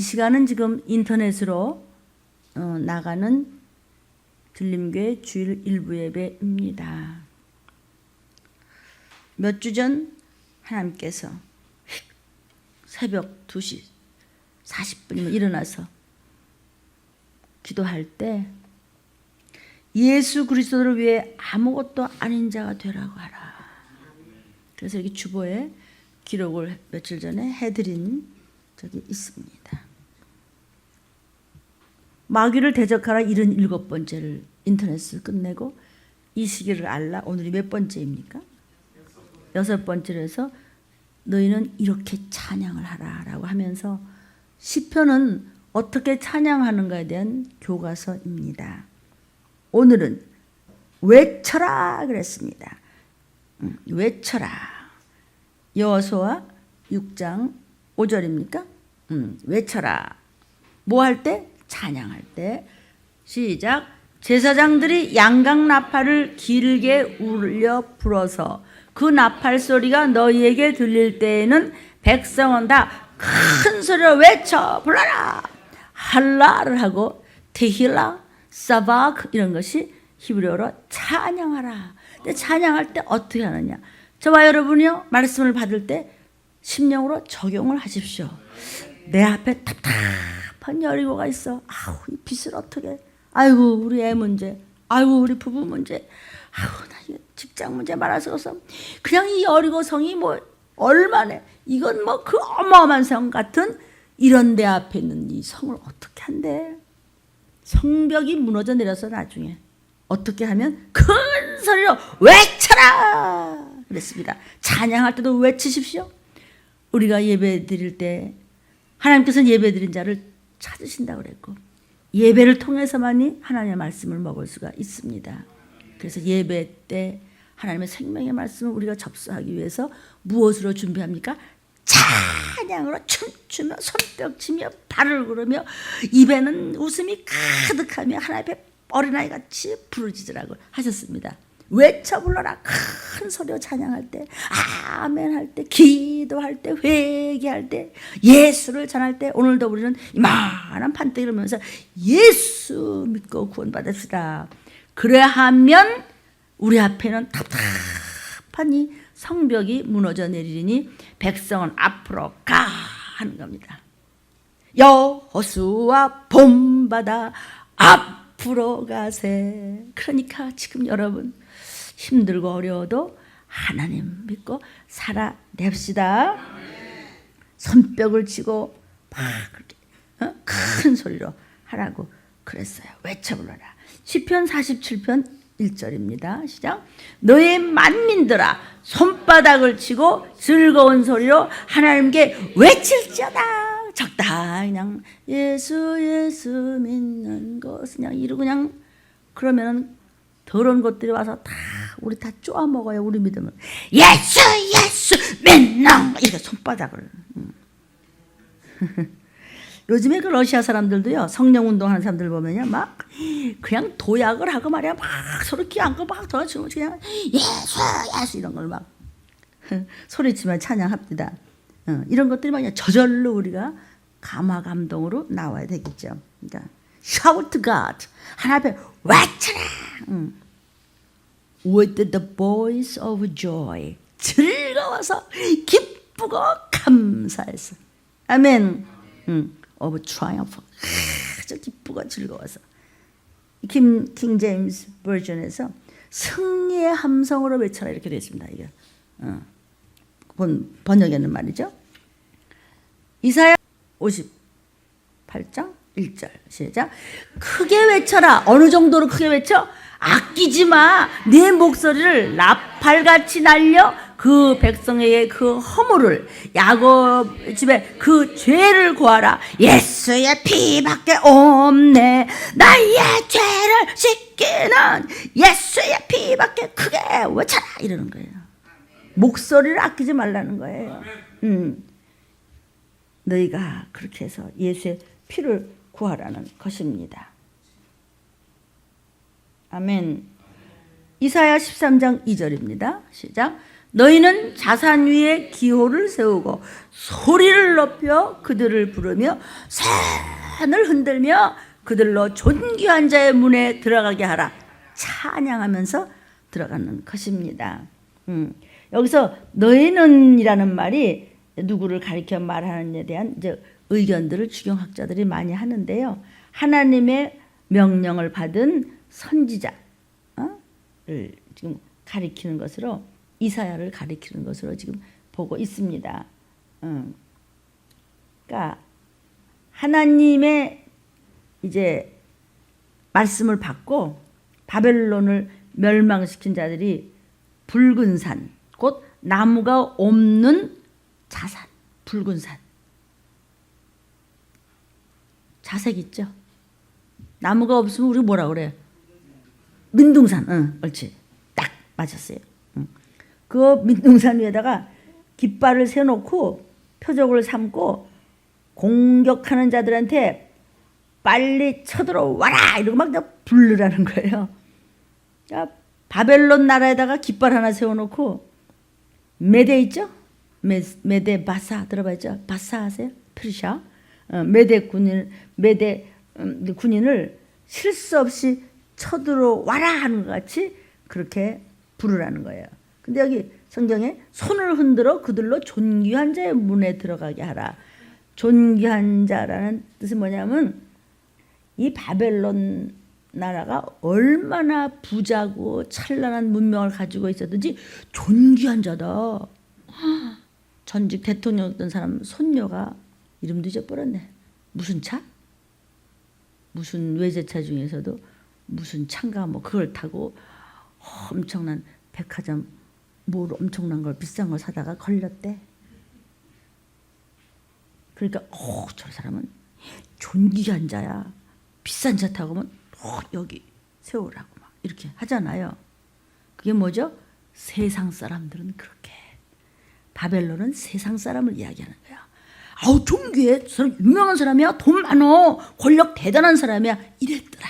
시간은 지금 인터넷으로 나가는 들림교회 주일 일부 예배입니다. 몇 주 전 하나님께서 새벽 2시 40분이면 일어나서 기도할 때 예수 그리스도를 위해 아무것도 아닌 자가 되라고 하라. 그래서 여기 주보에 기록을 며칠 전에 해드린 적이 있습니다. 마귀를 대적하라 77번째를 인터넷을 끝내고 이 시기를 알라. 오늘이 몇 번째입니까? 6번째로 해서 너희는 이렇게 찬양을 하라 라고 하면서 시편은 어떻게 찬양하는가에 대한 교과서입니다. 오늘은 외쳐라 그랬습니다. 외쳐라. 여호수아 6장 5절입니까? 외쳐라. 뭐 할 때? 찬양할 때. 시작. 제사장들이 양각 나팔을 길게 울려 불어서 그 나팔 소리가 너희에게 들릴 때에는 백성은 다 큰 소리로 외쳐 불러라. 할라를 하고 테힐라, 사바크 이런 것이 히브리어로 찬양하라. 근데 찬양할 때 어떻게 하느냐? 저와 여러분이요 말씀을 받을 때 심령으로 적용을 하십시오. 내 앞에 답답한 여리고가 있어. 아우 이 빚을 어떻게? 아이고 우리 애 문제. 아이고 우리 부부 문제. 아우 나 이거 직장 문제 말할 수 없어. 그냥 이 여리고 성이 뭐 얼마나 이건 뭐 그 어마어마한 성 같은 이런 내 앞에 있는 이 성을 어떻게 한대? 성벽이 무너져 내려서 나중에 어떻게 하면 큰 소리로 외쳐라 그랬습니다. 찬양할 때도 외치십시오. 우리가 예배 드릴 때 하나님께서는 예배 드린 자를 찾으신다고 그랬고 예배를 통해서만이 하나님의 말씀을 먹을 수가 있습니다. 그래서 예배 때 하나님의 생명의 말씀을 우리가 접수하기 위해서 무엇으로 준비합니까? 찬양으로 춤추며 손뼉 치며 발을 구르며 입에는 웃음이 가득하며 하나님 앞에 어린아이같이 부르짖으라고 하셨습니다. 외쳐 불러라. 큰 소리로 찬양할 때, 아멘 할 때, 기도할 때, 회개할 때, 예수를 전할 때 오늘도 우리는 이만한 판때기를 보면서 예수 믿고 구원받읍시다. 그래야 하면 우리 앞에는 답답한 이 성벽이 무너져 내리니 백성은 앞으로 가 하는 겁니다. 여호수아 본받아 앞으로 가세. 그러니까 지금 여러분 힘들고 어려워도 하나님 믿고 살아냅시다. 손뼉을 치고 막 그렇게 큰 소리로 하라고 그랬어요. 외쳐 불러라. 시편 47편 1절입니다. 시작. 너의 만민들아 손바닥을 치고 즐거운 소리로 하나님께 외칠지어다. 적당히 그냥 예수 믿는 것 그냥 이러고 그냥 그러면은 더러운 것들이 와서 다 우리 다 쪼아 먹어요. 우리 믿음을 예수 믿는 이렇게 손바닥을 요즘에 그 러시아 사람들도요 성령 운동하는 사람들 보면요 막 그냥 도약을 하고 말이야 막 서로 끼안고 막 도와주고 그냥 예수 이런 걸 막 소리치며 찬양합니다. 이런 것들이 막 저절로 우리가 감화 감동으로 나와야 되겠죠. 그러니까 shout to God 하나님 앞에 외쳐라. With the voice of joy 즐거워서 기쁘고 감사해서 아멘. of triumph 아주 기쁘고 즐거워서 킹 제임스 버전에서 승리의 함성으로 외쳐라 이렇게 되어 있습니다. 이게 번역에는 말이죠. 이사야 58장 1절 시작. 크게 외쳐라. 어느 정도로 크게 외쳐? 아끼지 마. 네 목소리를 나팔같이 날려 그 백성에게 그 허물을 야곱 집에 그 죄를 구하라. 예수의 피밖에 없네. 나의 죄를 씻기는 예수의 피밖에 크게 외쳐라 이러는 거예요. 목소리를 아끼지 말라는 거예요. 너희가 그렇게 해서 예수의 피를 구하라는 것입니다. 아멘. 이사야 13장 2절입니다. 시작. 너희는 자산 위에 기호를 세우고 소리를 높여 그들을 부르며 산을 흔들며 그들로 존귀한 자의 문에 들어가게 하라. 찬양하면서 들어가는 것입니다. 여기서 너희는 이라는 말이 누구를 가리켜 말하는에 대한 이제 의견들을 주경학자들이 많이 하는데요. 하나님의 명령을 받은 선지자를 지금 가리키는 것으로, 이사야를 가리키는 것으로 지금 보고 있습니다. 그러니까 하나님의 이제 말씀을 받고 바벨론을 멸망시킨 자들이 붉은 산, 곧 나무가 없는 자산, 붉은 산. 자색 있죠? 나무가 없으면 우리 뭐라 그래? 민둥산. 옳지. 딱 맞았어요. 그 민둥산 위에다가 깃발을 세워놓고 표적을 삼고 공격하는 자들한테 빨리 쳐들어와라 이러고 막 부르라는 거예요. 그러니까 바벨론 나라에다가 깃발 하나 세워놓고 메대 있죠? 메대 바사 들어봤죠? 바사 아세요? 페르시아. 메대 군인을 실수 없이 쳐들어와라 하는 것 같이 그렇게 부르라는 거예요. 근데 여기 성경에 손을 흔들어 그들로 존귀한 자의 문에 들어가게 하라. 존귀한 자라는 뜻이 뭐냐면 이 바벨론 나라가 얼마나 부자고 찬란한 문명을 가지고 있었든지 존귀한 자다. 전직 대통령이었던 사람 손녀가 이름도 잊어버렸네. 무슨 차? 무슨 외제차 중에서도 무슨 차인가 뭐 그걸 타고 엄청난 백화점 뭘 엄청난 걸 비싼 걸 사다가 걸렸대. 그러니까 저 사람은 존귀한 자야. 비싼 차 타고 오면 여기 세우라고 막 이렇게 하잖아요. 그게 뭐죠? 세상 사람들은 그렇게. 바벨론은 세상 사람을 이야기하는 거야. 아우 존귀해. 저 사람 유명한 사람이야. 돈 많어. 권력 대단한 사람이야. 이랬더라.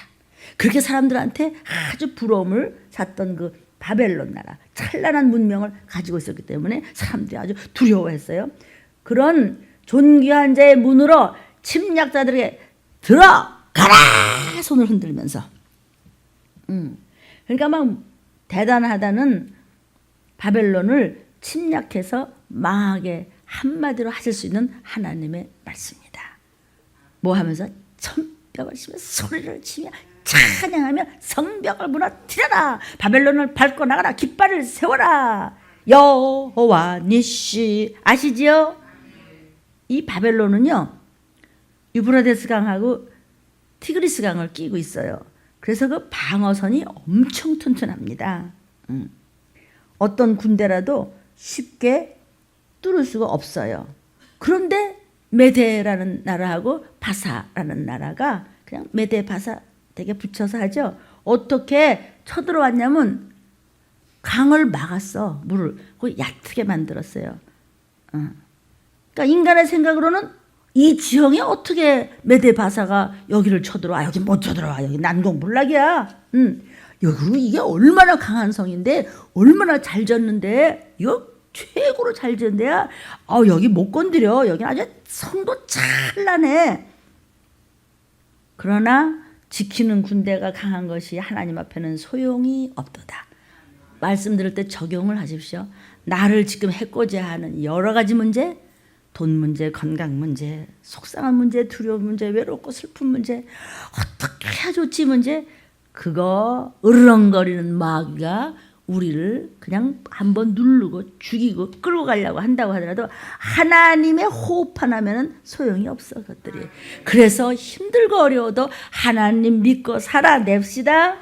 그렇게 사람들한테 아주 부러움을 샀던 그 바벨론 나라. 찬란한 문명을 가지고 있었기 때문에 사람들이 아주 두려워했어요. 그런 존귀한 자의 문으로 침략자들에게 들어가라! 손을 흔들면서. 그러니까 막 대단하다는 바벨론을 침략해서 망하게 한마디로 하실 수 있는 하나님의 말씀입니다. 뭐 하면서 천벽을 치며 소리를 치며 찬양하며 성벽을 무너뜨려라. 바벨론을 밟고 나가라. 깃발을 세워라. 여호와 니시. 아시지요? 이 바벨론은요 유브라데스 강하고 티그리스 강을 끼고 있어요. 그래서 그 방어선이 엄청 튼튼합니다. 어떤 군대라도 쉽게 뚫을 수가 없어요. 그런데 메데라는 나라하고 바사라는 나라가 그냥 메데 바사 되게 붙여서 하죠. 어떻게 쳐들어왔냐면 강을 막았어. 물을 그걸 얕게 만들었어요. 그러니까 인간의 생각으로는 이 지형에 어떻게 메데 바사가 여기를 쳐들어와. 여기 못 쳐들어와. 여기 난공불락이야. 여기로 이게 얼마나 강한 성인데 얼마나 잘 졌는데 이거 최고로 잘 지은 데야. 여기 못 건드려. 여기 아주 성도 찬란해. 그러나 지키는 군대가 강한 것이 하나님 앞에는 소용이 없도다. 말씀 들을 때 적용을 하십시오. 나를 지금 해코지하는 여러 가지 문제, 돈 문제, 건강 문제, 속상한 문제, 두려운 문제, 외롭고 슬픈 문제, 어떻게 해야 좋지 문제, 그거 으르렁거리는 마귀가 우리를 그냥 한번 누르고 죽이고 끌고 가려고 한다고 하더라도 하나님의 호흡 하나면은 소용이 없어 그것들이. 그래서 힘들고 어려워도 하나님 믿고 살아냅시다.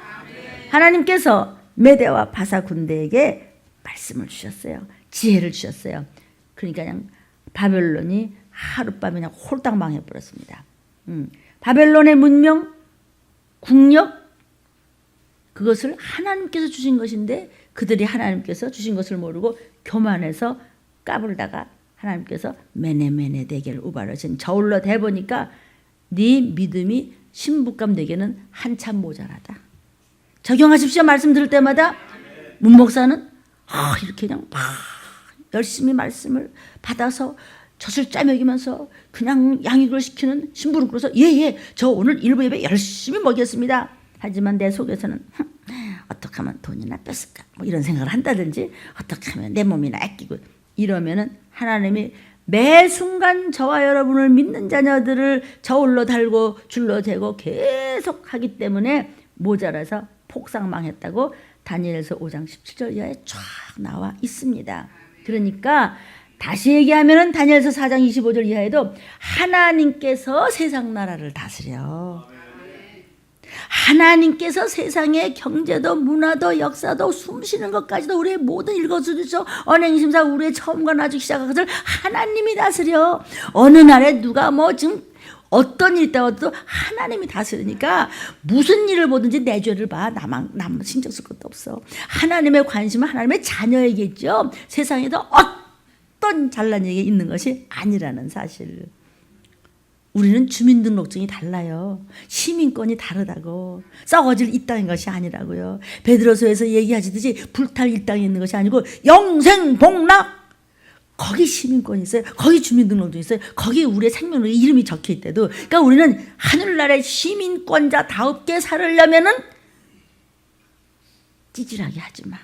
하나님께서 메대와 바사 군대에게 말씀을 주셨어요. 지혜를 주셨어요. 그러니까 그냥 바벨론이 하룻밤에 그냥 홀딱 망해버렸습니다. 바벨론의 문명, 국력, 그것을 하나님께서 주신 것인데 그들이 하나님께서 주신 것을 모르고 교만해서 까불다가 하나님께서 메네메네 대게를 우발하신 저울로 대보니까 네 믿음이 신부감 되게는 한참 모자라다. 적용하십시오. 말씀 들을 때마다. 문목사는 이렇게 그냥 막 열심히 말씀을 받아서 젖을 짜먹이면서 그냥 양육을 시키는 신부는 그래서 예예 저 오늘 일부 예배 열심히 먹였습니다. 하지만 내 속에서는 어떻게 하면 돈이나 뺐을까 뭐 이런 생각을 한다든지 어떻게 하면 내 몸이나 아끼고 이러면은 하나님이 매 순간 저와 여러분을 믿는 자녀들을 저울로 달고 줄로 재고 계속 하기 때문에 모자라서 폭삭망했다고 다니엘서 5장 17절 이하에 쫙 나와 있습니다. 그러니까 다시 얘기하면은 다니엘서 4장 25절 이하에도 하나님께서 세상 나라를 다스려. 하나님께서 세상의 경제도 문화도 역사도 숨쉬는 것까지도 우리의 모든 일거수일투족 언행심사 우리의 처음과 나중 시작한 것을 하나님이 다스려. 어느 날에 누가 뭐 지금 어떤 일이 있다고 하나님이 다스리니까 무슨 일을 보든지 내 죄를 봐. 남 신경 쓸 것도 없어. 하나님의 관심은 하나님의 자녀에게죠. 세상에도 어떤 잘난 얘기 있는 것이 아니라는 사실. 우리는 주민등록증이 달라요. 시민권이 다르다고. 썩어질 이 땅인 것이 아니라고요. 베드로서에서 얘기하시듯이 불탈 이 땅에 있는 것이 아니고 영생복락 거기 시민권이 있어요. 거기 주민등록증이 있어요. 거기 우리의 생명의 이름이 적혀 있대도. 그러니까 우리는 하늘나라의 시민권자다웁게 살으려면은 찌질하게 하지 마.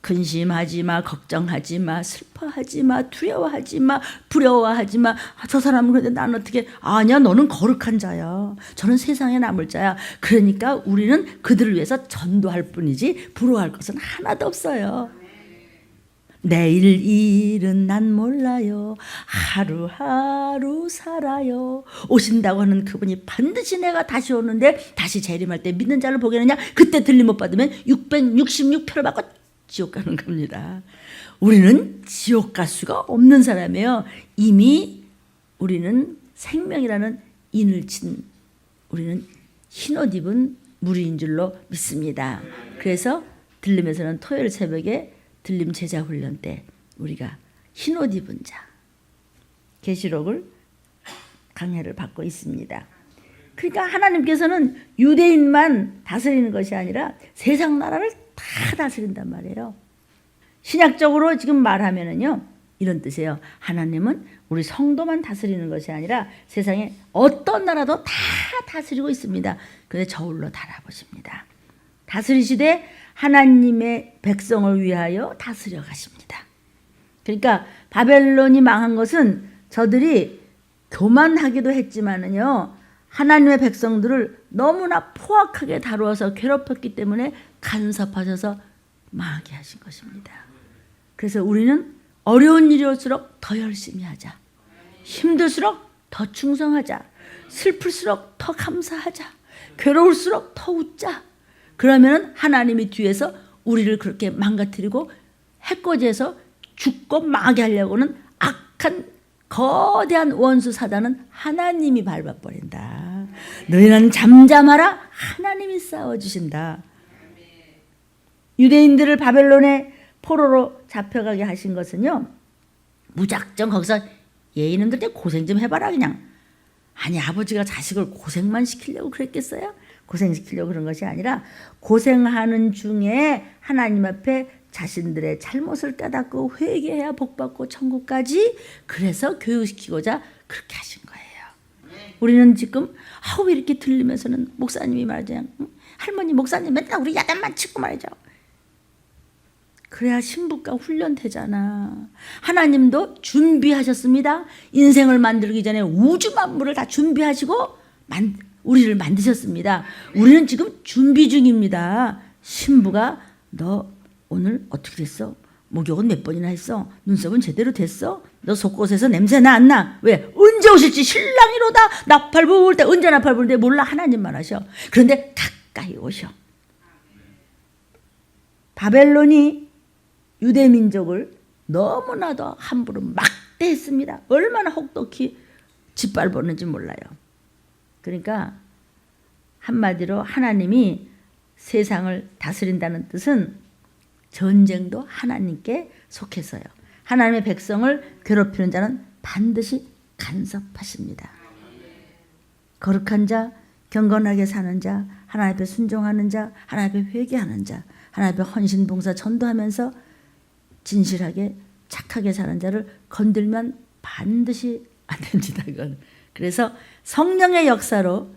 근심하지 마, 걱정하지 마, 슬퍼하지 마, 두려워하지 마, 부러워하지 마. 저 사람은 그런데 나는 어떻게? 아니야, 너는 거룩한 자야. 저는 세상에 남을 자야. 그러니까 우리는 그들을 위해서 전도할 뿐이지 부러워할 것은 하나도 없어요. 내일 일은 난 몰라요. 하루하루 살아요. 오신다고 하는 그분이 반드시 내가 다시 오는데 다시 재림할 때 믿는 자를 보게 하느냐? 그때 들림 못 받으면 666표를 받고 지옥 가는 겁니다. 우리는 지옥 갈 수가 없는 사람이에요. 이미 우리는 생명이라는 인을 친 우리는 흰옷 입은 무리인 줄로 믿습니다. 그래서 들림에서는 토요일 새벽에 들림 제자 훈련 때 우리가 흰옷 입은 자 계시록을 강해를 받고 있습니다. 그러니까 하나님께서는 유대인만 다스리는 것이 아니라 세상 나라를 다 다스린단 말이에요. 신약적으로 지금 말하면은요 이런 뜻이에요. 하나님은 우리 성도만 다스리는 것이 아니라 세상에 어떤 나라도 다 다스리고 있습니다. 그래서 저울로 달아보십니다. 다스리시되 하나님의 백성을 위하여 다스려 가십니다. 그러니까 바벨론이 망한 것은 저들이 교만하기도 했지만은요 하나님의 백성들을 너무나 포악하게 다루어서 괴롭혔기 때문에 간섭하셔서 망하게 하신 것입니다. 그래서 우리는 어려운 일이 올수록 더 열심히 하자. 힘들수록 더 충성하자. 슬플수록 더 감사하자. 괴로울수록 더 웃자. 그러면 하나님이 뒤에서 우리를 그렇게 망가뜨리고 해코지해서 죽고 망하게 하려고는 악한 거대한 원수 사단은 하나님이 밟아버린다. 너희는 잠잠하라. 하나님이 싸워주신다. 유대인들을 바벨론의 포로로 잡혀가게 하신 것은요. 무작정 거기서 예인들 때 고생 좀 해봐라 그냥. 아니 아버지가 자식을 고생만 시키려고 그랬겠어요? 고생시키려고 그런 것이 아니라 고생하는 중에 하나님 앞에 자신들의 잘못을 깨닫고 회개해야 복받고 천국까지 그래서 교육시키고자 그렇게 하신 거예요. 우리는 지금 왜 이렇게 들리면서는 목사님이 말하잖아요. 할머니 목사님 맨날 우리 야단만 치고 말이죠. 그래야 신부가 훈련되잖아. 하나님도 준비하셨습니다. 인생을 만들기 전에 우주 만물을 다 준비하시고 우리를 만드셨습니다. 우리는 지금 준비 중입니다. 신부가 너 오늘 어떻게 됐어? 목욕은 몇 번이나 했어? 눈썹은 제대로 됐어? 너 속옷에서 냄새나 안 나? 왜? 언제 오실지 신랑이로다. 나팔 부을 때 언제 나팔 부는데 몰라 하나님만 하셔. 그런데 가까이 오셔. 바벨론이 유대민족을 너무나도 함부로 막대했습니다. 얼마나 혹독히 짓밟았는지 몰라요. 그러니까 한마디로 하나님이 세상을 다스린다는 뜻은 전쟁도 하나님께 속해서요. 하나님의 백성을 괴롭히는 자는 반드시 간섭하십니다. 거룩한 자, 경건하게 사는 자, 하나님 앞에 순종하는 자, 하나님 앞에 회개하는 자, 하나님 앞에 헌신 봉사 전도하면서 진실하게 착하게 사는 자를 건들면 반드시 안 됩니다. 이건. 그래서 성령의 역사로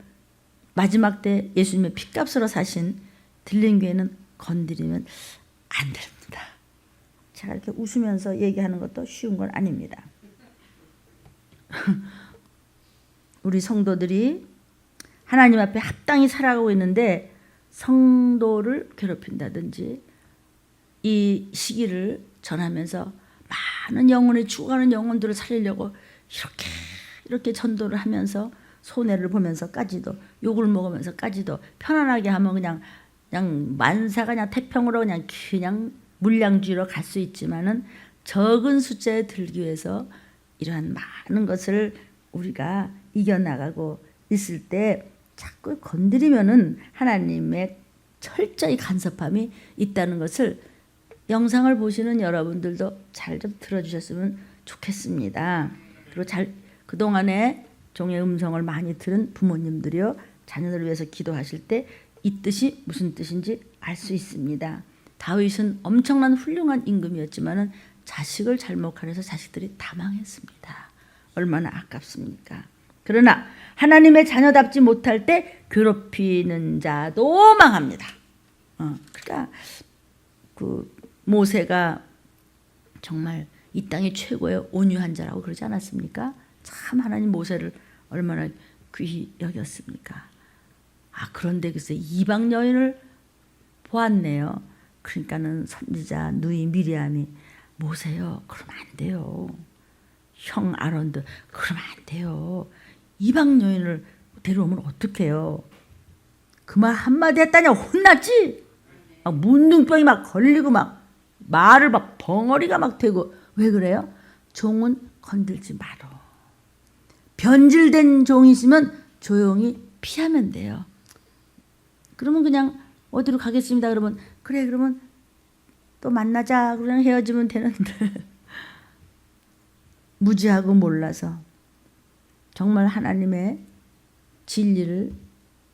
마지막 때 예수님의 피값으로 사신 들림교회는 건드리면 안 됩니다. 제가 이렇게 웃으면서 얘기하는 것도 쉬운 건 아닙니다. 우리 성도들이 하나님 앞에 합당히 살아가고 있는데 성도를 괴롭힌다든지 이 시기를 전하면서 많은 영혼이 죽어가는 영혼들을 살리려고 이렇게 전도를 하면서 손해를 보면서까지도 욕을 먹으면서까지도 편안하게 하면 그냥 만사가 그냥 태평으로 그냥 물량주의로 갈 수 있지만은 적은 숫자에 들기 위해서 이러한 많은 것을 우리가 이겨나가고 있을 때 자꾸 건드리면은 하나님의 철저히 간섭함이 있다는 것을 영상을 보시는 여러분들도 잘 좀 들어주셨으면 좋겠습니다. 그리고 그동안에 종의 음성을 많이 들은 부모님들이요, 자녀들을 위해서 기도하실 때 이 뜻이 무슨 뜻인지 알 수 있습니다. 다윗은 엄청난 훌륭한 임금이었지만은 자식을 잘못 가려서 자식들이 다 망했습니다. 얼마나 아깝습니까? 그러나 하나님의 자녀답지 못할 때 괴롭히는 자도 망합니다. 그러니까 그 모세가 정말 이 땅의 최고의 온유한 자라고 그러지 않았습니까? 참 하나님 모세를 얼마나 귀히 여겼습니까? 그런데 글쎄 이방 여인을 보았네요. 그러니까는 선지자 누이 미리암이 모세요, 그러면 안 돼요. 형 아론도 그러면 안 돼요. 이방 여인을 데려오면 어떡해요? 그 말 한마디 했다냐 혼났지? 문둥병이 막 걸리고 막 말을 막 벙어리가 막 되고. 왜 그래요? 종은 건들지 말어. 변질된 종이 있으면 조용히 피하면 돼요. 그러면 그냥 어디로 가겠습니다. 그러면 그래, 그러면 또 만나자. 그냥 헤어지면 되는데 무지하고 몰라서 정말 하나님의 진리를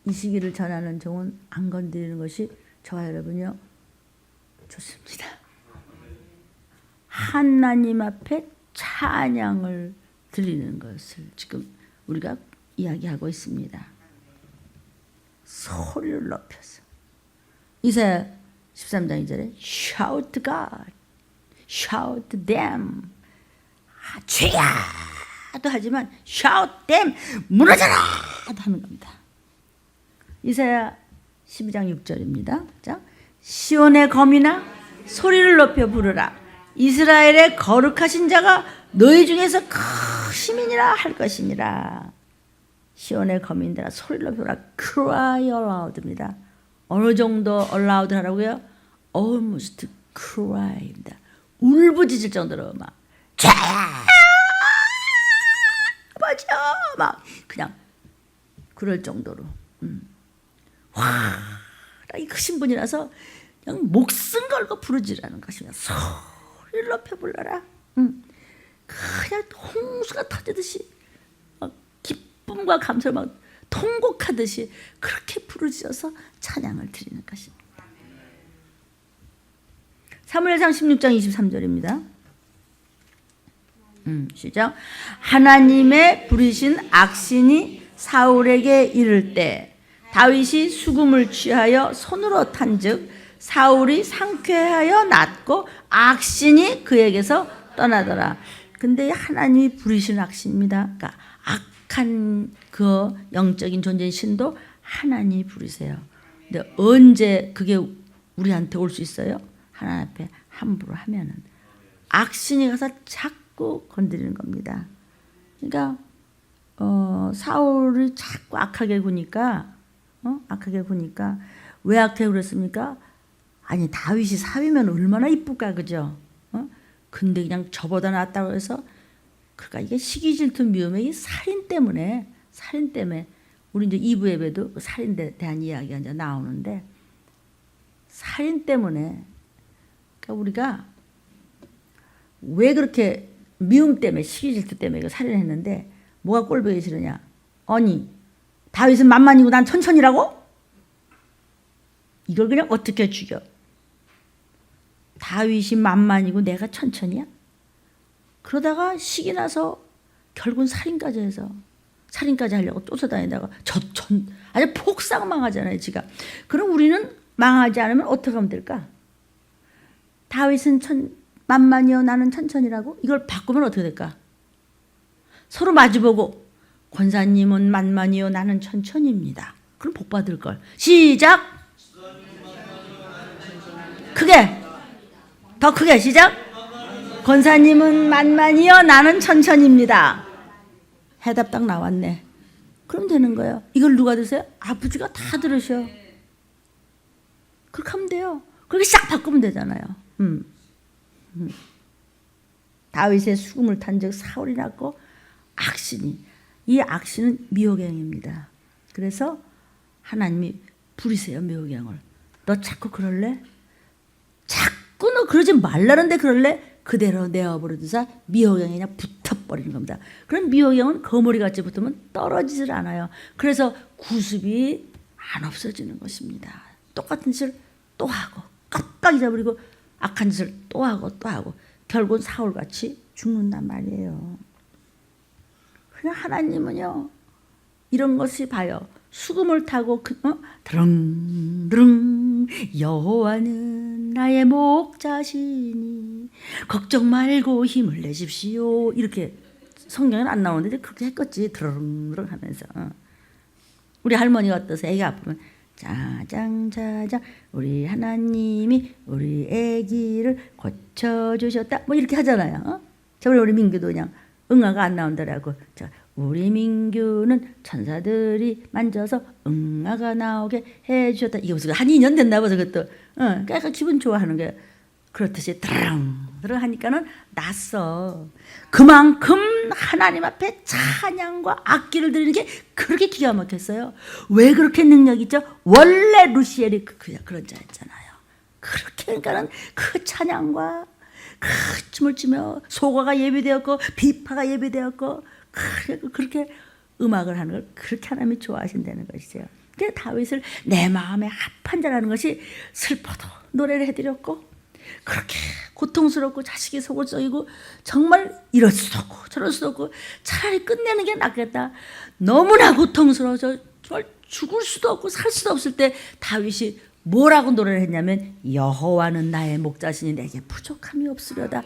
이 시기를 전하는 종은 안 건드리는 것이 저와 여러분이요 좋습니다. 하나님 앞에 찬양을 드리는 것을 지금 우리가 이야기하고 있습니다. 소리를 높여서 이사야 13장 2절에 Shout God, Shout them. 죄야도 하지만 Shout them, 무너져라 하는 겁니다. 이사야 12장 6절입니다. 자, 시온의 거민아 소리를 높여 부르라. 이스라엘의 거룩하신 자가 너희 중에서 크시민이라 할 것이니라. 시온의 거민들아 소리를 높여 부르라. Cry aloud입니다. 어느 정도 aloud 하라고요? Almost cry입니다. 울부짖을 정도로 막 죄야 맞아 막 그냥 그럴 정도로 와, 이 크신 분이라서 그냥 목숨 걸고 부르짖으라는 것입니다. 소리를 높여 불러라. 그냥 홍수가 터지듯이 막 기쁨과 감사를 막 통곡하듯이 그렇게 부르짖어서 찬양을 드리는 것입니다. 사무엘상 16장 23절입니다. 시작. 하나님의 부르신 악신이 사울에게 이를 때 다윗이 수금을 취하여 손으로 탄즉 사울이 상쾌하여 낫고 악신이 그에게서 떠나더라. 근데 하나님이 부르신 악신입니다. 그러니까 악한 그 영적인 존재인 신도 하나님이 부르세요. 근데 언제 그게 우리한테 올 수 있어요? 하나님 앞에 함부로 하면은 악신이 가서 자꾸 건드리는 겁니다. 그러니까 사울이 자꾸 악하게 구니까 왜 악하게 그랬습니까? 아니 다윗이 사위면 얼마나 이쁠까, 그죠? 근데 그냥 저보다 낫다고 해서 그러니까 이게 시기 질투 미움의 이 살인 때문에 우리 이제 2부 예배도 살인에 대한 이야기가 이제 나오는데 살인 때문에 그러니까 우리가 왜 그렇게 미움 때문에 시기 질투 때문에 살인했는데 뭐가 꼴보기 싫으냐? 아니 다윗은 만만이고 난 천천이라고? 이걸 그냥 어떻게 죽여? 다윗이 만만이고 내가 천천이야? 그러다가 식이 나서 결국은 살인까지 하려고 쫓아다니다가 아주 폭삭 망하잖아요, 지가. 그럼 우리는 망하지 않으면 어떻게 하면 될까? 다윗은 만만이요 나는 천천이라고? 이걸 바꾸면 어떻게 될까? 서로 마주보고 권사님은 만만이요 나는 천천입니다. 그럼 복 받을 걸. 시작. 크게. 더 크게 시작. 권사님은 만만이요 나는 천천입니다. 해답 딱 나왔네. 그럼 되는 거예요. 이걸 누가 드세요? 아버지가 다 들으셔. 그렇게 하면 돼요. 그렇게 싹 바꾸면 되잖아요. 다윗의 수금을 탄 적 사울이 났고 이 악신은 미호경입니다. 그래서 하나님이 부리세요, 미호경을. 너 자꾸 그럴래? 자꾸 너 그러지 말라는데 그럴래? 그대로 내어버려두사 미호경이 그냥 붙어버리는 겁니다. 그럼 미호경은 거머리같이 붙으면 떨어지질 않아요. 그래서 구습이 안 없어지는 것입니다. 똑같은 짓을 또 하고 깜빡 잊어버리고 악한 짓을 또 하고 결국은 사울같이 죽는단 말이에요. 그냥 하나님은요 이런 것이 봐요. 수금을 타고 드릉드릉 여호와는 나의 목자시니 걱정 말고 힘을 내십시오. 이렇게 성경에는 안 나오는데 그렇게 했겠지. 드릉드릉 하면서. 우리 할머니가 어떠세요? 애기 아프면 짜장짜장 우리 하나님이 우리 애기를 고쳐주셨다 뭐 이렇게 하잖아요. 저번에 우리 민규도 그냥 응아가 안 나온다라고 우리 민규는 천사들이 만져서 응아가 나오게 해주셨다. 이게 무슨 한 2년 됐나 봐서 그것도 그러니까 기분 좋아하는 거예요. 그렇듯이 드릉드릉 하니까는 낫어. 그만큼 하나님 앞에 찬양과 악기를 드리는 게 그렇게 기가 막혔어요. 왜 그렇게 능력 있죠? 원래 루시엘이 그런 자였잖아요. 그렇게 그러니까는 그 찬양과 그 춤을 추며 소가가 예비되었고 비파가 예비되었고 그렇게 음악을 하는 걸 그렇게 하나님이 좋아하신다는 것이죠. 그래서 다윗을 내 마음에 합한 자라는 것이 슬퍼도 노래를 해드렸고 그렇게 고통스럽고 자식이 속을 썩이고 정말 이럴 수도 없고 저럴 수도 없고 차라리 끝내는 게 낫겠다. 너무나 고통스러워서 정말 죽을 수도 없고 살 수도 없을 때 다윗이 뭐라고 노래를 했냐면 여호와는 나의 목자시니 내게 부족함이 없으려다.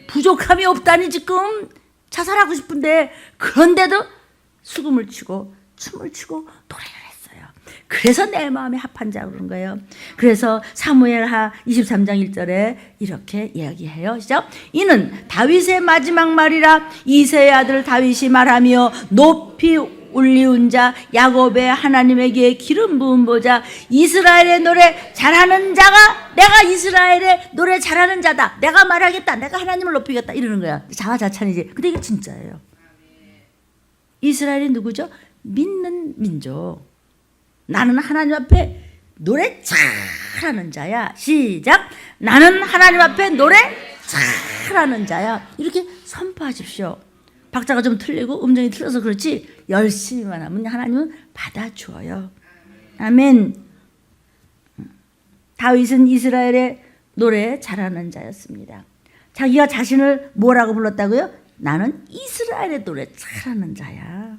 부족함이 없다니 지금 자살하고 싶은데 그런데도 수금을 치고 춤을 추고 노래를 했어요. 그래서 내 마음에 합한 자 그런 거예요. 그래서 사무엘하 23장 1절에 이렇게 이야기해요. 시작. 이는 다윗의 마지막 말이라 이새의 아들 다윗이 말하며 높이 올리운 자 야곱의 하나님에게 기름 부은 보자 이스라엘의 노래 잘하는 자가 내가 이스라엘의 노래 잘하는 자다. 내가 말하겠다. 내가 하나님을 높이겠다. 이러는 거야. 자화자찬이지. 근데 이게 진짜예요. 이스라엘이 누구죠? 믿는 민족. 나는 하나님 앞에 노래 잘하는 자야. 시작. 나는 하나님 앞에 노래 잘하는 자야. 이렇게 선포하십시오. 박자가 좀 틀리고 음정이 틀려서 그렇지 열심히만 하면 하나님은 받아주어요. 아멘. 다윗은 이스라엘의 노래 잘하는 자였습니다. 자기가 자신을 뭐라고 불렀다고요? 나는 이스라엘의 노래 잘하는 자야.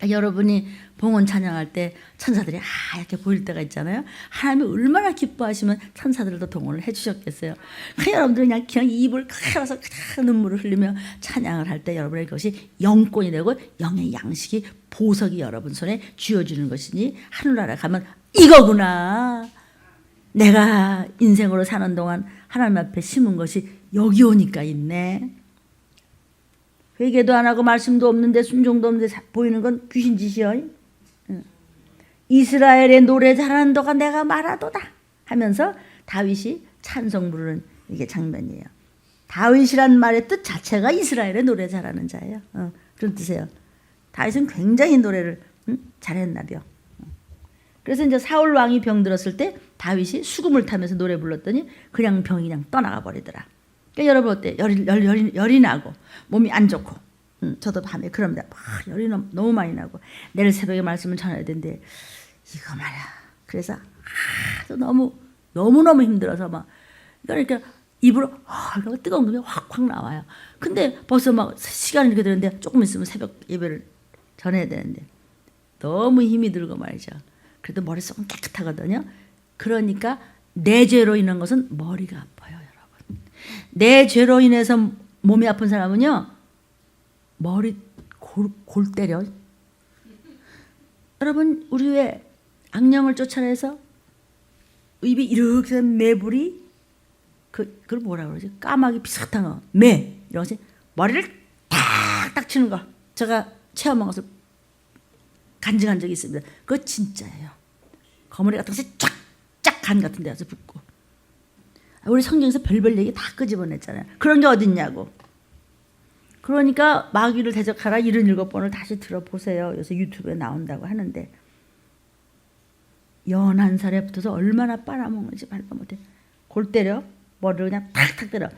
여러분이 봉헌 찬양할 때 천사들이 하얗게 보일 때가 있잖아요. 하나님이 얼마나 기뻐하시면 천사들도 동원을 해주셨겠어요. 여러분들은 그냥 입을 갈아서 눈물을 흘리며 찬양을 할 때 여러분의 것이 영권이 되고 영의 양식이 보석이 여러분 손에 쥐어주는 것이니 하늘나라 가면 이거구나. 내가 인생으로 사는 동안 하나님 앞에 심은 것이 여기 오니까 있네. 회개도 안 하고 말씀도 없는데 순종도 없는데 보이는 건 귀신 짓이요. 이스라엘의 노래 잘하는 너가 내가 말하도다 하면서 다윗이 찬송 부르는 이게 장면이에요. 다윗이란 말의 뜻 자체가 이스라엘의 노래 잘하는 자예요. 그런 뜻이에요. 다윗은 굉장히 노래를 잘했나벼. 그래서 이제 사울 왕이 병들었을 때 다윗이 수금을 타면서 노래 불렀더니 그냥 병이 그냥 떠나가 버리더라. 그러니까 여러분 어때? 열이 나고 몸이 안 좋고 저도 밤에 그럽니다. 막 열이 너무 많이 나고 내일 새벽에 말씀을 전해야 되는데 이거 말이야. 그래서 너무너무 힘들어서 막 그러니까 입으로 뜨거운 게 확확 나와요. 근데 벌써 막 시간이 이렇게 되는데 조금 있으면 새벽 예배를 전해야 되는데 너무 힘이 들고 말이죠. 그래도 머릿속은 깨끗하거든요. 그러니까 내 죄로 인한 것은 머리가 아파요, 여러분. 내 죄로 인해서 몸이 아픈 사람은요, 머리 골 때려. 여러분, 우리 왜 악령을 쫓아내서 입이 이렇게 매불이 그걸 뭐라 그러지? 까마귀 비슷한 거, 매 이런 것이 머리를 탁탁 치는 거. 제가 체험한 것을 간증한 적이 있습니다. 그거 진짜예요. 거머리 같은 것이 쫙쫙 간 같은 데 가서 붙고. 우리 성경에서 별별 얘기 다 끄집어냈잖아요. 그런 게 어딨냐고. 그러니까 마귀를 대적하라 77번을 다시 들어보세요. 요새 유튜브에 나온다고 하는데 연한 살에 붙어서 얼마나 빨아먹는지 말도 못해. 골 때려. 머리를 그냥 탁탁 때려.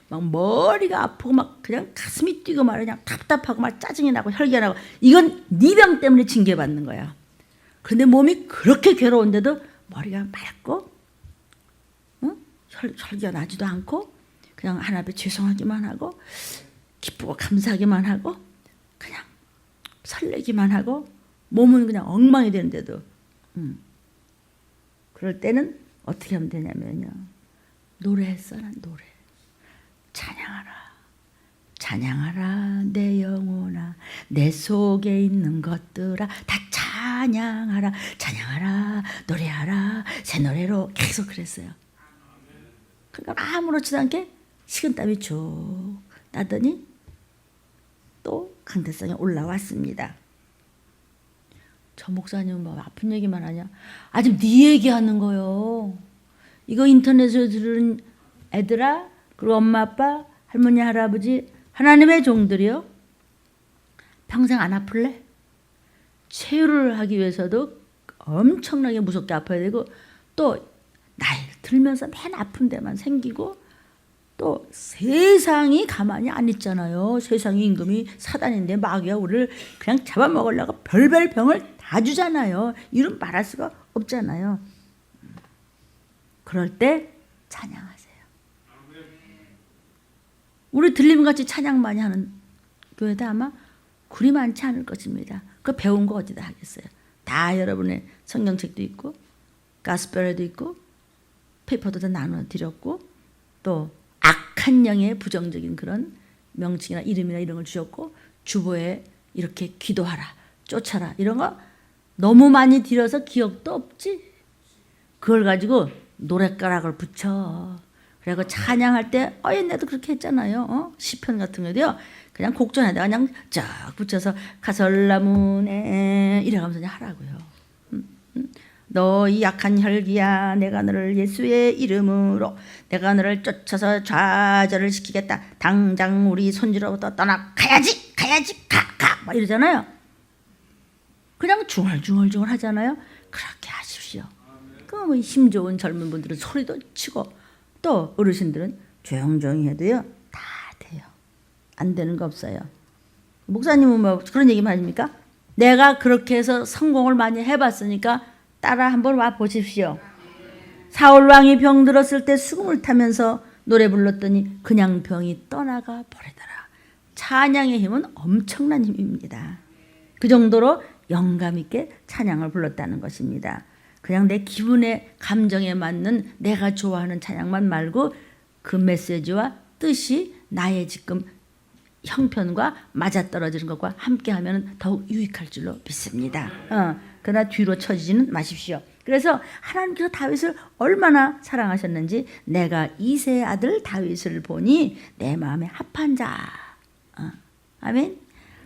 막 머리가 아프고 막 그냥 가슴이 뛰고 막 그냥 답답하고 막 짜증이 나고 혈기가 나고 이건 네 병 때문에 징계받는 거야. 그런데 몸이 그렇게 괴로운데도 머리가 맑고 혈기가 나지도 않고 그냥 하나님께 죄송하기만 하고 기쁘고 감사하기만 하고 그냥 설레기만 하고 몸은 그냥 엉망이 되는데도 그럴 때는 어떻게 하면 되냐면요. 노래했어. 난 노래. 찬양하라. 찬양하라 내 영혼아 내 속에 있는 것들아 다 찬양하라. 찬양하라. 노래하라. 새 노래로 계속 그랬어요. 그러니까 아무렇지도 않게 식은땀이 쭉 나더니 또 강대성이 올라왔습니다. 저 목사님은 뭐 아픈 얘기만 하냐? 아직 네 얘기하는 거요. 이거 인터넷에서 들은 애들아, 그리고 엄마, 아빠, 할머니, 할아버지, 하나님의 종들이요. 평생 안 아플래? 체유를 하기 위해서도 엄청나게 무섭게 아파야 되고 또 나이 들면서 맨 아픈 데만 생기고 또 세상이 가만히 안 있잖아요. 세상의 임금이 사단인데 마귀가 우리를 그냥 잡아먹으려고 별별 병을 다 주잖아요. 이름 말할 수가 없잖아요. 그럴 때 찬양하세요. 우리 들림같이 찬양 많이 하는 교회도 아마 그리 많지 않을 것입니다. 그 배운 거 어디다 하겠어요. 다 여러분의 성경책도 있고 가스펠에도 있고 페이퍼도 다 나눠드렸고 또 악한 영의 부정적인 그런 명칭이나 이름이나 이런 걸 주셨고 주보에 이렇게 기도하라 쫓아라 이런 거 너무 많이 드려서 기억도 없지. 그걸 가지고 노랫가락을 붙여. 그리고 찬양할 때 옛날에도 그렇게 했잖아요. 시편 같은 거도요. 그냥 곡전에다가 그냥 쫙 붙여서 가설나무네 이래가면서 그냥 하라고요. 너 이 약한 혈기야 내가 너를 예수의 이름으로 내가 너를 쫓아서 좌절을 시키겠다. 당장 우리 손지로부터 떠나 가야지 가 막 이러잖아요. 그냥 중얼중얼 하잖아요. 그렇게 하십시오. 그 힘 좋은 젊은 분들은 소리도 치고 또 어르신들은 조용조용히 해도요 다 돼요. 안 되는 거 없어요. 목사님은 뭐 그런 얘기만 하십니까? 내가 그렇게 해서 성공을 많이 해봤으니까 따라 한번 와 보십시오. 사울 왕이 병 들었을 때 수금을 타면서 노래 불렀더니 그냥 병이 떠나가 버리더라. 찬양의 힘은 엄청난 힘입니다. 그 정도로 영감 있게 찬양을 불렀다는 것입니다. 그냥 내 기분에 감정에 맞는 내가 좋아하는 찬양만 말고 그 메시지와 뜻이 나의 지금 형편과 맞아떨어지는 것과 함께하면 더욱 유익할 줄로 믿습니다. 그러나 뒤로 처지지는 마십시오. 그래서 하나님께서 다윗을 얼마나 사랑하셨는지 내가 이새의 아들 다윗을 보니 내 마음에 합한 자. 아멘.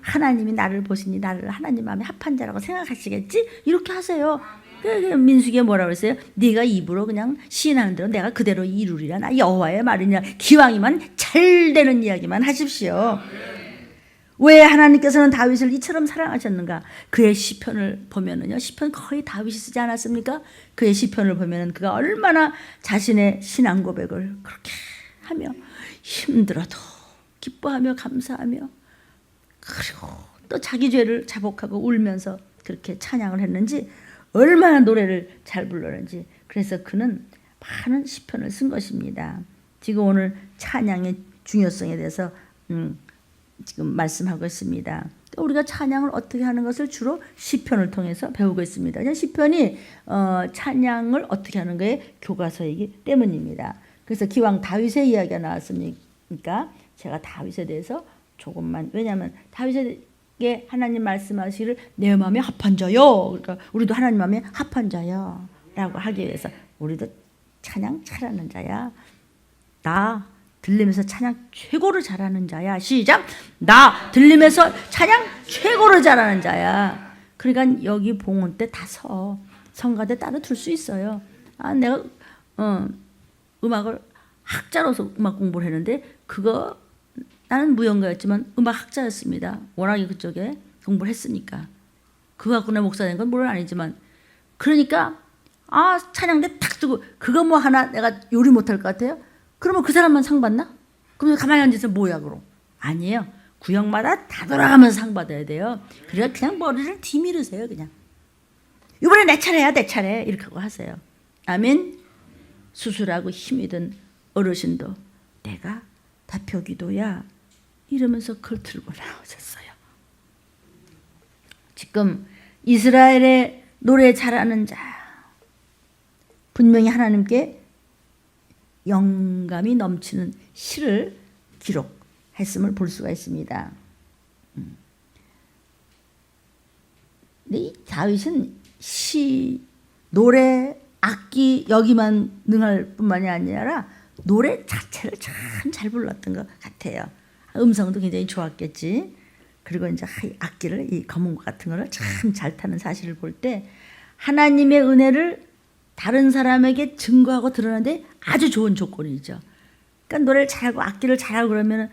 하나님이 나를 보시니 나를 하나님 마음에 합한 자라고 생각하시겠지? 이렇게 하세요. 민수기에 뭐라고 했어요? 네가 입으로 그냥 시인하는 대로 내가 그대로 이루리라. 나 여호와의 말이냐. 기왕이면 잘 되는 이야기만 하십시오. 왜 하나님께서는 다윗을 이처럼 사랑하셨는가? 그의 시편을 보면은요. 시편 거의 다윗이 쓰지 않았습니까? 그의 시편을 보면은 그가 얼마나 자신의 신앙 고백을 그렇게 하며 힘들어도 기뻐하며 감사하며 그리고 또 자기 죄를 자복하고 울면서 그렇게 찬양을 했는지 얼마나 노래를 잘 불렀는지. 그래서 그는 많은 시편을 쓴 것입니다. 지금 오늘 찬양의 중요성에 대해서 지금 말씀하고 있습니다. 우리가 찬양을 어떻게 하는 것을 주로 시편을 통해서 배우고 있습니다. 시편이 찬양을 어떻게 하는 거에 교과서이기 때문입니다. 그래서 기왕 다윗의 이야기가 나왔으니까 제가 다윗에 대해서 조금만, 왜냐하면 다윗에게 하나님 말씀하시기를 내 마음에 합한 자요. 그러니까 우리도 하나님 마음에 합한 자요 라고 하기 위해서 우리도 찬양 잘하는 자야. 나 들리면서 찬양 최고로 잘하는 자야. 시작. 나 들리면서 찬양 최고로 잘하는 자야. 그러니까 여기 봉헌 때 다 서 성가대 따로 둘 수 있어요. 내가 음악을 학자로서 음악 공부를 했는데 그거 나는 무용가였지만 음악 학자였습니다. 워낙에 그쪽에 공부를 했으니까. 그거 갖고 내 목사 된 건 물론 아니지만, 그러니까 찬양대 탁 두고 그거 뭐 하나 내가 요리 못할 것 같아요? 그러면 그 사람만 상 받나? 그러면 가만히 앉아서 뭐야 그럼? 아니에요. 구역마다 다 돌아가면서 상 받아야 돼요. 그러니까 그냥 머리를 뒤미르세요. 그냥 이번에 내 차례야 내 차례 이렇게 하고 하세요. 아멘. 수술하고 힘이 든 어르신도 내가 대표기도야 이러면서 그걸 들고 나오셨어요. 지금 이스라엘의 노래 잘하는 자, 분명히 하나님께 영감이 넘치는 시를 기록했음을 볼 수가 있습니다. 이 다윗은 시, 노래, 악기 여기만 능할 뿐만이 아니라 노래 자체를 참 잘 불렀던 것 같아요. 음성도 굉장히 좋았겠지. 그리고 이제 악기를 이 검은고 같은 거를 참 잘 타는 사실을 볼 때 하나님의 은혜를 다른 사람에게 증거하고 드러내는데 아주 좋은 조건이죠. 그러니까 노래를 잘하고 악기를 잘하고 그러면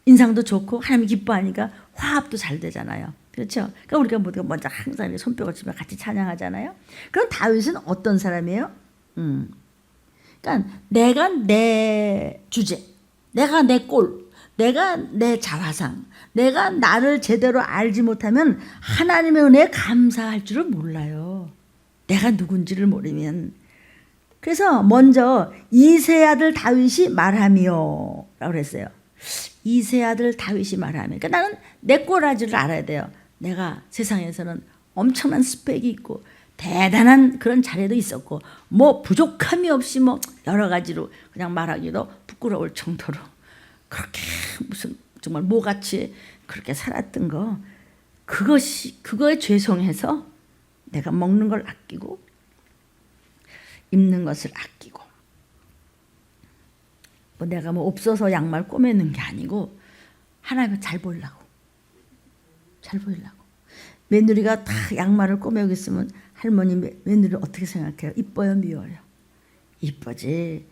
인상도 좋고 하나님이 기뻐하니까 화합도 잘 되잖아요. 그렇죠? 그러니까 우리가 먼저 항상 손뼉을 치며 같이 찬양하잖아요. 그럼 다윗은 어떤 사람이에요? 그러니까 내가 내 주제, 내가 내 꼴, 내가 내 자화상, 내가 나를 제대로 알지 못하면 하나님의 은혜에 감사할 줄을 몰라요. 내가 누군지를 모르면. 그래서 먼저 이세 아들 다윗이 말하며 라고 그랬어요. 이세 아들 다윗이 말하며. 그러니까 나는 내 꼬라지를 알아야 돼요. 내가 세상에서는 엄청난 스펙이 있고 대단한 그런 자리도 있었고 뭐 부족함이 없이 뭐 여러 가지로 그냥 말하기도 부끄러울 정도로 그렇게 무슨 정말 모같이 그렇게 살았던 거, 그거에 죄송해서 내가 먹는 걸 아끼고 입는 것을 아끼고 뭐 내가 뭐 없어서 양말 꼬매는 게 아니고 하나님을 잘 보이려고 며느리가 다 양말을 꼬매고 있으면 할머니 며느리 어떻게 생각해요? 이뻐요 미워요? 이쁘지.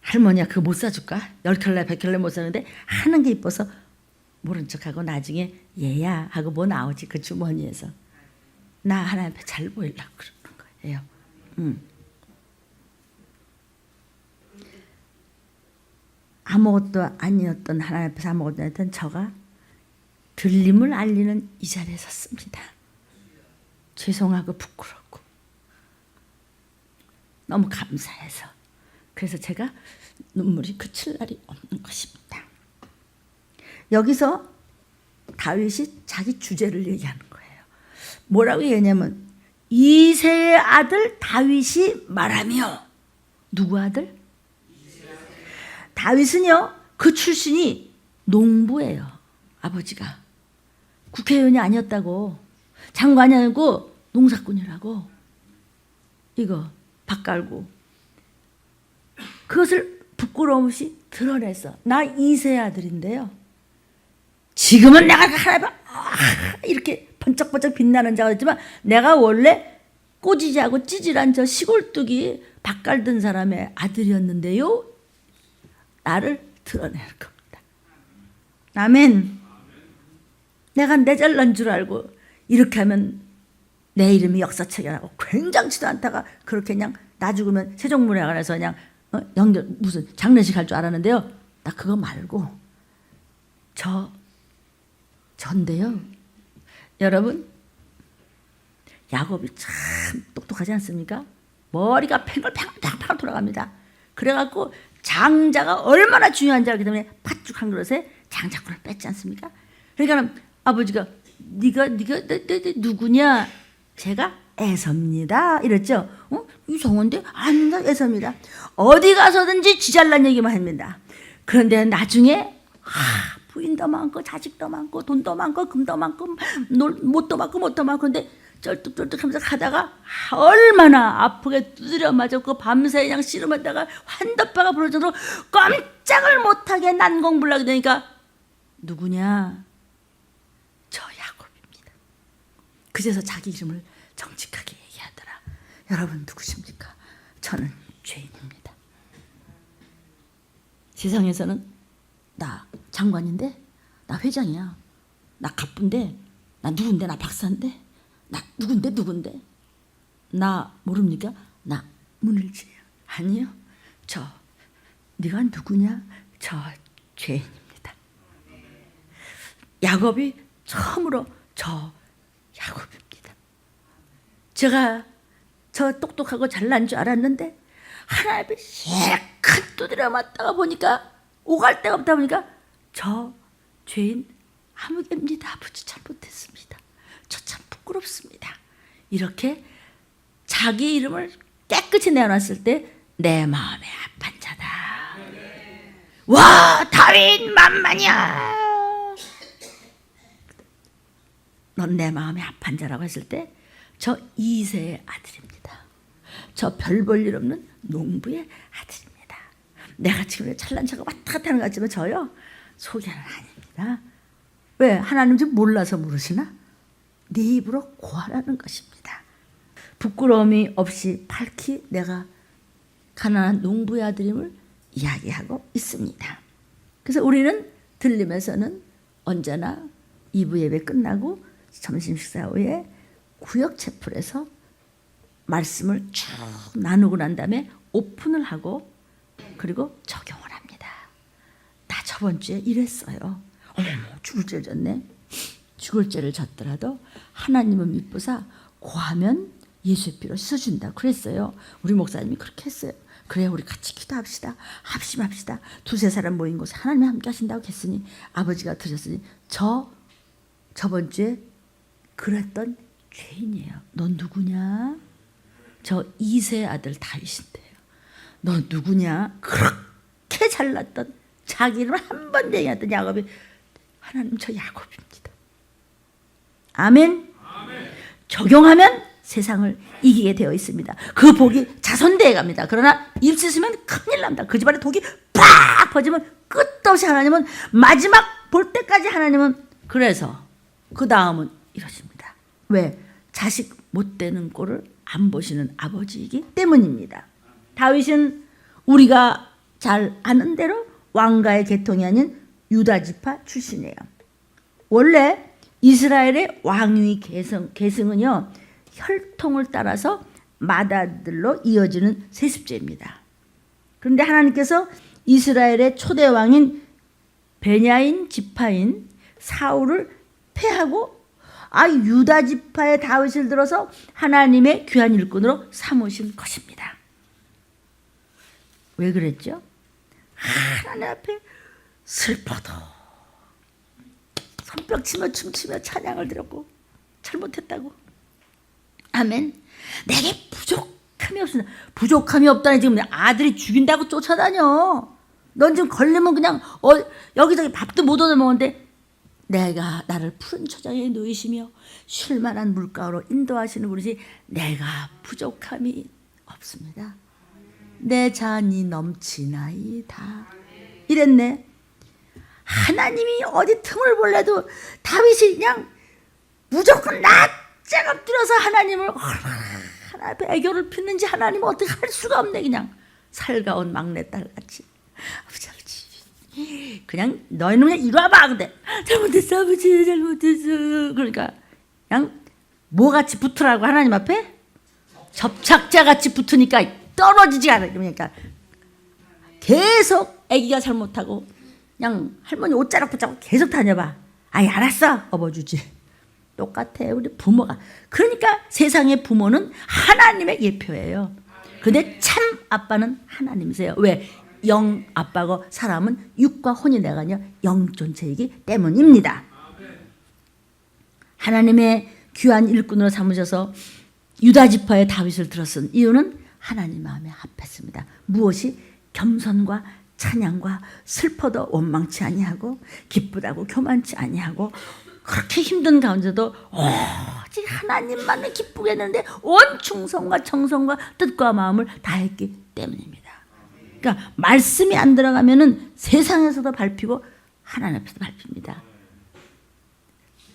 할머니가 그거 못 사줄까? 10켤레 100켤레 못 사는데 하는 게 이뻐서 모른 척하고 나중에 얘야 하고 뭐 나오지 그 주머니에서. 나 하나님 앞에 잘 보이려고 그러는 거예요. 아무것도 아니었던 하나님 앞에서 아무것도 아니었던 저가 들림을 알리는 이 자리에 섰습니다. 죄송하고 부끄럽고 너무 감사해서. 그래서 제가 눈물이 그칠 날이 없는 것입니다. 여기서 다윗이 자기 주제를 얘기하는 거예요. 뭐라고 얘기하냐면 이새의 아들 다윗이 말하며. 누구 아들? 다윗은요 그 출신이 농부예요. 아버지가 국회의원이 아니었다고, 장관이 아니고 농사꾼이라고. 이거 밭 갈고 그것을 부끄러움 없이 드러내서 나 이새의 아들인데요. 지금은 내가 하나님 이렇게 번쩍번쩍 빛나는 자가 됐지만 내가 원래 꼬지지하고 찌질한 저 시골뚝이 밭 갈던 사람의 아들이었는데요. 나를 드러내는 겁니다. 아멘. 내가 내 잘난 줄 알고 이렇게 하면 내 이름이 역사책에 나고 굉장치도 않다가 그렇게 그냥 나 죽으면 세종문화관에서 그냥 연결 무슨 장례식 할 줄 알았는데요. 나 그거 말고 전데요. 여러분 야곱이 참 똑똑하지 않습니까? 머리가 팽글팽글 돌아갑니다. 그래갖고 장자가 얼마나 중요한지 알기 때문에 팥죽 한 그릇에 장자권을 뺐지 않습니까? 그러니까 아버지가 네가 누구냐? 제가 에서입니다. 이랬죠. 이상한데? 아닙니다. 에서입니다. 어디 가서든지 지잘난 얘기만 합니다. 그런데 나중에 부인도 많고 자식도 많고 돈도 많고 금도 많고 못도 많고 근데 쩔뚝쩔뚝하면서 가다가 얼마나 아프게 두드려 맞았고 밤새 그냥 씨름하다가 환더뼈가 부러질 정도로 꼼짝을 못하게 난공불락이 되니까 누구냐? 저 야곱입니다. 그제서 자기 이름을 정직하게 얘기하더라. 여러분 누구십니까? 저는 죄인입니다. 세상에서는 나 장관인데, 나 회장이야, 나 갑부인데, 나 누군데, 나 박사인데, 나 누군데, 나 모릅니까? 나 문을지예요. 아니요, 네가 누구냐? 저 죄인입니다. 야곱이 처음으로 저 야곱입니다. 제가 저 똑똑하고 잘난 줄 알았는데 하나님이 실컷 두드려 맞다가 보니까 오갈 데가 없다 보니까 저 죄인 아무개입니다. 아버지 잘못했습니다. 저 참 부끄럽습니다. 이렇게 자기 이름을 깨끗이 내어놨을 때 내 마음에 합한 자다. 와, 다윗 만만이야. 넌 내 마음에 합한 자라고 했을 때 저 이새의 아들입니다. 저 별 볼 일 없는 농부의 아들입니다. 내가 지금 잘난 척하고 왔다 갔다 하는 것 같지만 저요, 소개는 아닙니다. 왜? 하나님 좀 몰라서 모르시나? 네 입으로 고하라는 것입니다. 부끄러움이 없이 밝히 내가 가난한 농부의 아들임을 이야기하고 있습니다. 그래서 우리는 들림에서는 언제나 2부 예배 끝나고 점심 식사 후에 구역 채플에서 말씀을 쭉 나누고 난 다음에 오픈을 하고 그리고 적용을 합니다. 나 저번 주에 이랬어요. 죽을 죄를 졌네. 죽을 죄를 졌더라도 하나님은 미쁘사 고하면 예수의 피로 씻어준다 그랬어요. 우리 목사님이 그렇게 했어요. 그래, 우리 같이 기도합시다. 합심합시다. 두세 사람 모인 곳에 하나님이 함께 하신다고 했으니 아버지가 들으셨으니 저번 주에 그랬던 죄인이에요. 넌 누구냐? 저 이새의 아들 다윗인데요. 너 누구냐? 그렇게 잘났던 자기 이름을 한 번 얘기했던 야곱이, 하나님 저 야곱입니다. 아멘. 적용하면 세상을 이기게 되어 있습니다. 그 복이 자손대에 갑니다. 그러나 입 씻으면 큰일 납니다. 그 집안에 독이 팍 퍼지면 끝도 없이 하나님은 마지막 볼 때까지 하나님은, 그래서 그 다음은 이러십니다. 왜? 자식 못 되는 꼴을 안 보시는 아버지이기 때문입니다. 다윗은 우리가 잘 아는 대로 왕가의 계통이 아닌 유다지파 출신이에요. 원래 이스라엘의 왕위 계승은요, 혈통을 따라서 맏아들로 이어지는 세습제입니다. 그런데 하나님께서 이스라엘의 초대 왕인 베냐민 지파인 사울을 패하고 유다 지파의 다윗을 들어서 하나님의 귀한 일꾼으로 삼으신 것입니다. 왜 그랬죠? 하나님 앞에 슬퍼도 손뼉치며 춤추며 찬양을 드렸고 잘못했다고. 아멘. 내게 부족함이 없습니다. 부족함이 없다니 지금 아들이 죽인다고 쫓아다녀. 넌 지금 걸리면 그냥 여기저기 밥도 못 얻어 먹는데, 내가 나를 푸른 초장에 놓이시며 쉴만한 물가로 인도하시는 분이시, 내가 부족함이 없습니다. 내 잔이 넘치나이다. 이랬네. 하나님이 어디 틈을 볼래도 다윗이 그냥 무조건 낯짝 엎드려서 하나님을 하나 앞에 애교를 피는지 하나님은 어떻게 할 수가 없네. 그냥 살가운 막내딸같이, 아버지 그냥 너희는 그냥 이리 와봐. 근데 잘못했어 아버지, 잘못했어. 그러니까 그냥 뭐같이 붙으라고 하나님 앞에? 접착자같이 붙으니까 떨어지지가 않아. 그러니까 계속 애기가 잘못하고 그냥 할머니 옷자락 붙잡고 계속 다녀봐. 아이 알았어, 업어주지. 똑같아 우리 부모가. 그러니까 세상의 부모는 하나님의 예표예요. 근데 참 아빠는 하나님이세요. 왜? 영 아빠고 사람은 육과 혼이 내가 아니라 영 존재이기 때문입니다. 하나님의 귀한 일꾼으로 삼으셔서 유다 지파의 다윗을 들었은 이유는 하나님 마음에 합했습니다. 무엇이? 겸손과 찬양과 슬퍼도 원망치 아니하고 기쁘다고 교만치 아니하고 그렇게 힘든 가운데도 오직 하나님만을 기쁘게 했는데 온 충성과 정성과 뜻과 마음을 다했기 때문입니다. 그러니까 말씀이 안 들어가면은 세상에서도 밟히고 하나님 앞에서도 밟힙니다.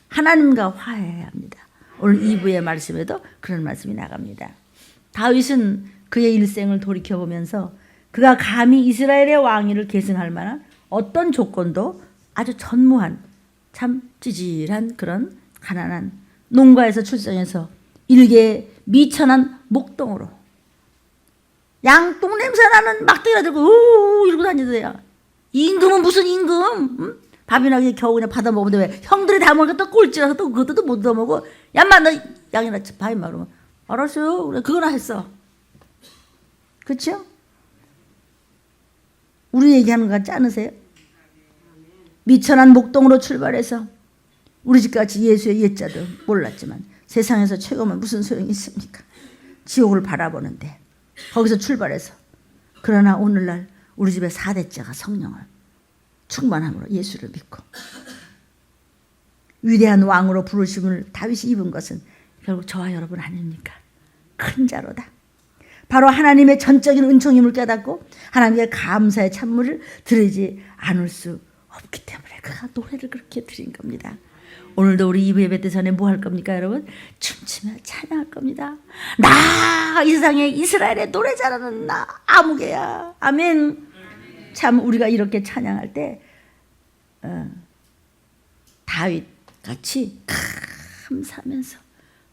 하나님과 화해해야 합니다. 오늘 2부의 말씀에도 그런 말씀이 나갑니다. 다윗은 그의 일생을 돌이켜보면서 그가 감히 이스라엘의 왕위를 계승할 만한 어떤 조건도 아주 전무한 참 찌질한 그런 가난한 농가에서 출생해서 일개 미천한 목동으로 양똥 냄새나는 막대기를 들고 우우 이러고 다니더래요. 임금은 무슨 임금? 응? 밥이나 겨우 그냥 받아 먹는데 왜 형들이 다 먹으니까 또 꼴찌라서 또 그것도 또 못 얻어먹어. 야마 너 양이나 밥 임마 그러면 알았어요. 그래 그거나 했어. 그렇죠? 우리 얘기하는 거 같지 않으세요? 미천한 목동으로 출발해서 우리 집같이 예수의 예자도 몰랐지만 세상에서 최고면 무슨 소용이 있습니까? 지옥을 바라보는데 거기서 출발해서 그러나 오늘날 우리 집에 4대째가 성령을 충만함으로 예수를 믿고 위대한 왕으로 부르심을 다윗이 입은 것은 결국 저와 여러분 아닙니까? 큰 자로다. 바로 하나님의 전적인 은총임을 깨닫고 하나님의 감사의 찬물을 드리지 않을 수 없기 때문에 그가 노래를 그렇게 드린 겁니다. 오늘도 우리 2부 예배 때 전에 뭐 할 겁니까 여러분? 춤추며 찬양할 겁니다. 나 이 세상에 이스라엘의 노래 잘하는 나 아무개야. 아멘. 참 우리가 이렇게 찬양할 때 다윗 같이 감사하면서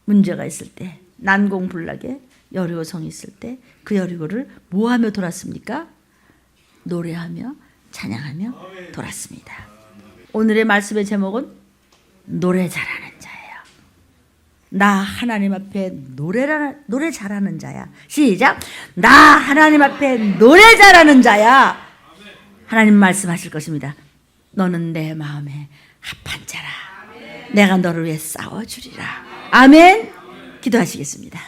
문제가 있을 때 난공불락에 여리고성이 있을 때 그 여리고를 뭐하며 돌았습니까? 노래하며 찬양하며 돌았습니다. 오늘의 말씀의 제목은 노래 잘하는 자예요. 나 하나님 앞에 노래 잘하는 자야. 시작. 나 하나님 앞에 노래 잘하는 자야. 하나님 말씀하실 것입니다. 너는 내 마음에 합한 자라. 내가 너를 위해 싸워주리라. 아멘. 기도하시겠습니다.